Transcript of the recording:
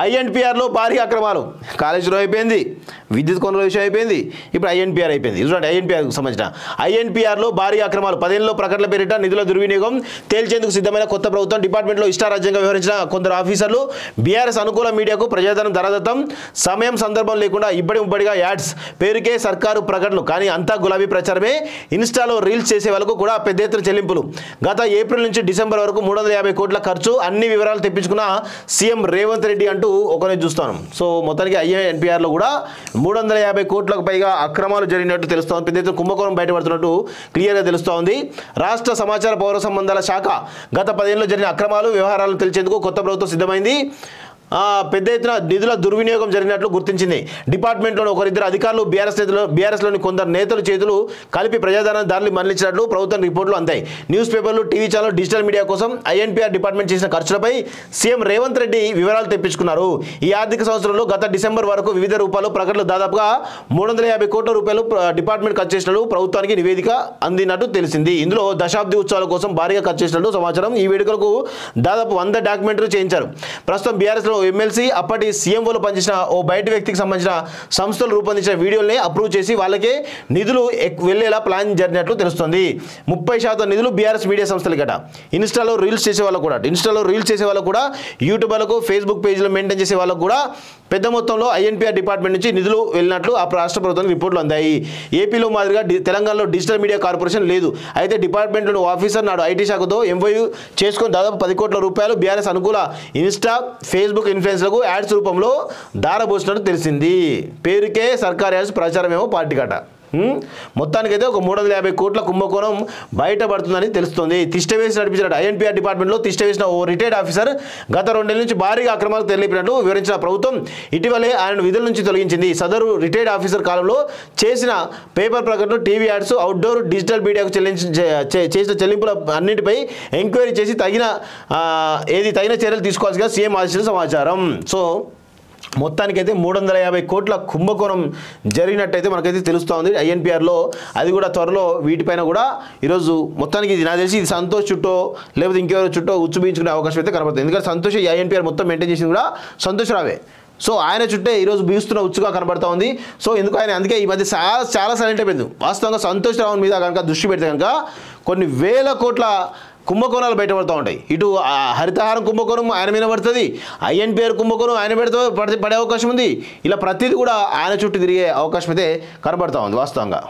ఐఎన్పిఆర్లో భారీ అక్రమాలు కాళేశ్వరం అయిపోయింది, విద్యుత్ కొనుగోలు విషయం అయిపోయింది, ఇప్పుడు ఐఎన్పిఆర్ అయిపోయింది. చూడండి ఐఎన్పిఆర్కు సంబంధించిన ఐఎన్పిఆర్లో భారీ అక్రమాలు 10 ప్రకటనల పేరిట నిధుల దుర్వినియోగం తేల్చేందుకు సిద్ధమైన కొత్త ప్రభుత్వం డిపార్ట్మెంట్లో ఇష్టారాజ్యంగా వ్యవహరించిన కొందరు ఆఫీసర్లు బీఆర్ఎస్ అనుకూల మీడియాకు ప్రజాధనం ధరదత్తం సమయం సందర్భం లేకుండా ఇబ్బడిగా యాడ్స్ పేరుకే సర్కారు ప్రకటనలు కానీ అంతా గులాబీ ప్రచారమే. ఇన్స్టాలో రీల్స్ చేసే వాళ్ళకు కూడా పెద్ద ఎత్తున చెల్లింపులు. గత ఏప్రిల్ నుంచి డిసెంబర్ వరకు 350 కోట్ల ఖర్చు అన్ని వివరాలు తెప్పించుకున్న సీఎం రేవంత్ రెడ్డి అంటూ ఒకనే చూస్తాను. సో మొత్తానికి ఐఎన్పిఆర్లో కూడా 350 కోట్లకు పైగా అక్రమాలు జరిగినట్టు తెలుస్తోంది. పెద్ద ఎత్తున కుంభకోణం బయటపడుతున్నట్టు క్లియర్గా తెలుస్తోంది. రాష్ట్ర సమాచార పౌర సంబంధాల శాఖ గత 10 ఏళ్లలో జరిగిన అక్రమాలు వ్యవహారాలను తెలిసేందుకు కొత్త ప్రభుత్వం సిద్ధమైంది. పెద్ద ఎత్తున నిధుల దుర్వినియోగం జరిగినట్లు గుర్తించింది. డిపార్ట్మెంట్లోని ఒకరిద్దరు అధికారులు బీఆర్ఎస్లోని కొందరు నేతలు చేతులు కలిపి ప్రజాధనాన్ని దారులు మళ్లించినట్లు ప్రభుత్వం రిపోర్టులు అందాయి. న్యూస్ పేపర్లు, టీవీ ఛానల్, డిజిటల్ మీడియా కోసం ఐఎన్పిఆర్ డిపార్ట్మెంట్ చేసిన ఖర్చులపై సీఎం రేవంత్ రెడ్డి వివరాలు తెప్పించుకున్నారు. ఈ ఆర్థిక సంవత్సరంలో గత డిసెంబర్ వరకు వివిధ రూపాల్లో ప్రకటనలు దాదాపుగా 350 కోట్ల రూపాయలు డిపార్ట్మెంట్ ఖర్చు చేసినట్లు ప్రభుత్వానికి నివేదిక అందినట్టు తెలిసింది. ఇందులో దశాబ్ది ఉత్సవాల కోసం భారీగా ఖర్చు చేసినట్టు సమాచారం. ఈ వేడుకలకు దాదాపు 100 డాక్యుమెంటరీలు చేయించారు. ప్రస్తుతం బీఆర్ఎస్లో ఎమ్మెల్సీ అప్పటి సీఎంఓలో పనిచేసిన ఓ బయటి వ్యక్తికి సంబంధించిన సంస్థలు రూపొందించిన వీడియోల్ని అప్రూవ్ చేసి వాళ్ళకే నిధులు వెళ్లేలా ప్లాన్ జరిగినట్లు తెలుస్తోంది. 30% నిధులు బీఆర్ఎస్ మీడియా సంస్థలకట. ఇన్స్టాలో రీల్స్ చేసే వాళ్ళకు కూడా యూట్యూబర్లకు, ఫేస్బుక్ పేజీలు మెయింటైన్ చేసే వాళ్ళకు కూడా పెద్ద మొత్తంలో ఐఎన్పిఆర్ డిపార్ట్మెంట్ నుంచి నిధులు వెళ్ళినట్లు ఆ రాష్ట్ర ప్రభుత్వానికి రిపోర్టులు అందాయి. ఏపీలో మాదిరిగా తెలంగాణలో డిజిటల్ మీడియా కార్పొరేషన్ లేదు. అయితే డిపార్ట్మెంట్లోని ఆఫీసర్ నాడు ఐటీ శాఖతో ఎంఓయూ చేసుకొని దాదాపు 10 కోట్ల రూపాయలు బీఆర్ఎస్ అనుకూల ఇన్స్టా, ఫేస్బుక్ ఇన్ఫ్లుయెన్స్లకు యాడ్స్ రూపంలో దారబోసినట్టు తెలిసింది. పేరుకే సర్కార్ యాడ్స్, ప్రచారమేమో పార్టీ కట. మొత్తానికైతే ఒక 350 కోట్ల కుంభకోణం బయటపడుతుందని తెలుస్తోంది. తిష్టవేసి నడిపించిన ఐఎన్పిఆర్ డిపార్ట్మెంట్లో తిష్టవేసిన ఓ రిటైర్డ్ ఆఫీసర్ గత 2 ఏళ్ల నుంచి భారీగా అక్రమాలు తెలిపినట్లు వివరించిన ప్రభుత్వం ఇటీవలే ఆయన విధుల నుంచి తొలగించింది. సదరు రిటైర్డ్ ఆఫీసర్ కాలంలో చేసిన పేపర్ ప్రకటనలు, టీవీ యాడ్స్, అవుట్డోర్, డిజిటల్ మీడియాకు చేసిన చెల్లింపుల అన్నింటిపై ఎంక్వైరీ చేసి తగిన చర్యలు తీసుకోవాల్సిగా సీఎం ఆదేశించిన సమాచారం. సో మొత్తానికైతే 350 కోట్ల కుంభకోణం జరిగినట్టయితే మనకైతే తెలుస్తూ ఉంది ఐఎన్పిఆర్లో. అది కూడా త్వరలో వీటిపైన కూడా ఈరోజు మొత్తానికి ఇది నాకు తెలిసి ఇది సంతోష్ చుట్టో లేకపోతే ఇంకెవరో చుట్టో ఉచ్చుబించుకునే అవకాశం అయితే కనబడుతుంది. ఎందుకంటే సంతోష్ ఈ ఐఎన్పిఆర్ మొత్తం మెయింటైన్ చేసింది కూడా సంతోష్ రావే. సో ఆయన చుట్టే ఈరోజు బీస్తున్న ఉచ్చుగా కనబడతా ఉంది. సో ఎందుకు ఆయన అందుకే ఈ మధ్య చాలా సైలెంట్ అయిపోయింది. వాస్తవంగా సంతోష్ రావు మీద కనుక దృష్టి పెడితే కనుక కొన్ని వేల కోట్ల కుంభకోణాలు బయటపడుతూ ఉంటాయి. ఇటు హరితహారం కుంభకోణం ఆయన మీద పడుతుంది, ఐఎన్పిఆర్ కుంభకోణం ఆయన పడే అవకాశం ఉంది. ఇలా ప్రతిదీ కూడా ఆయన చుట్టూ తిరిగే అవకాశం అయితే కనబడతా ఉంది వాస్తవంగా.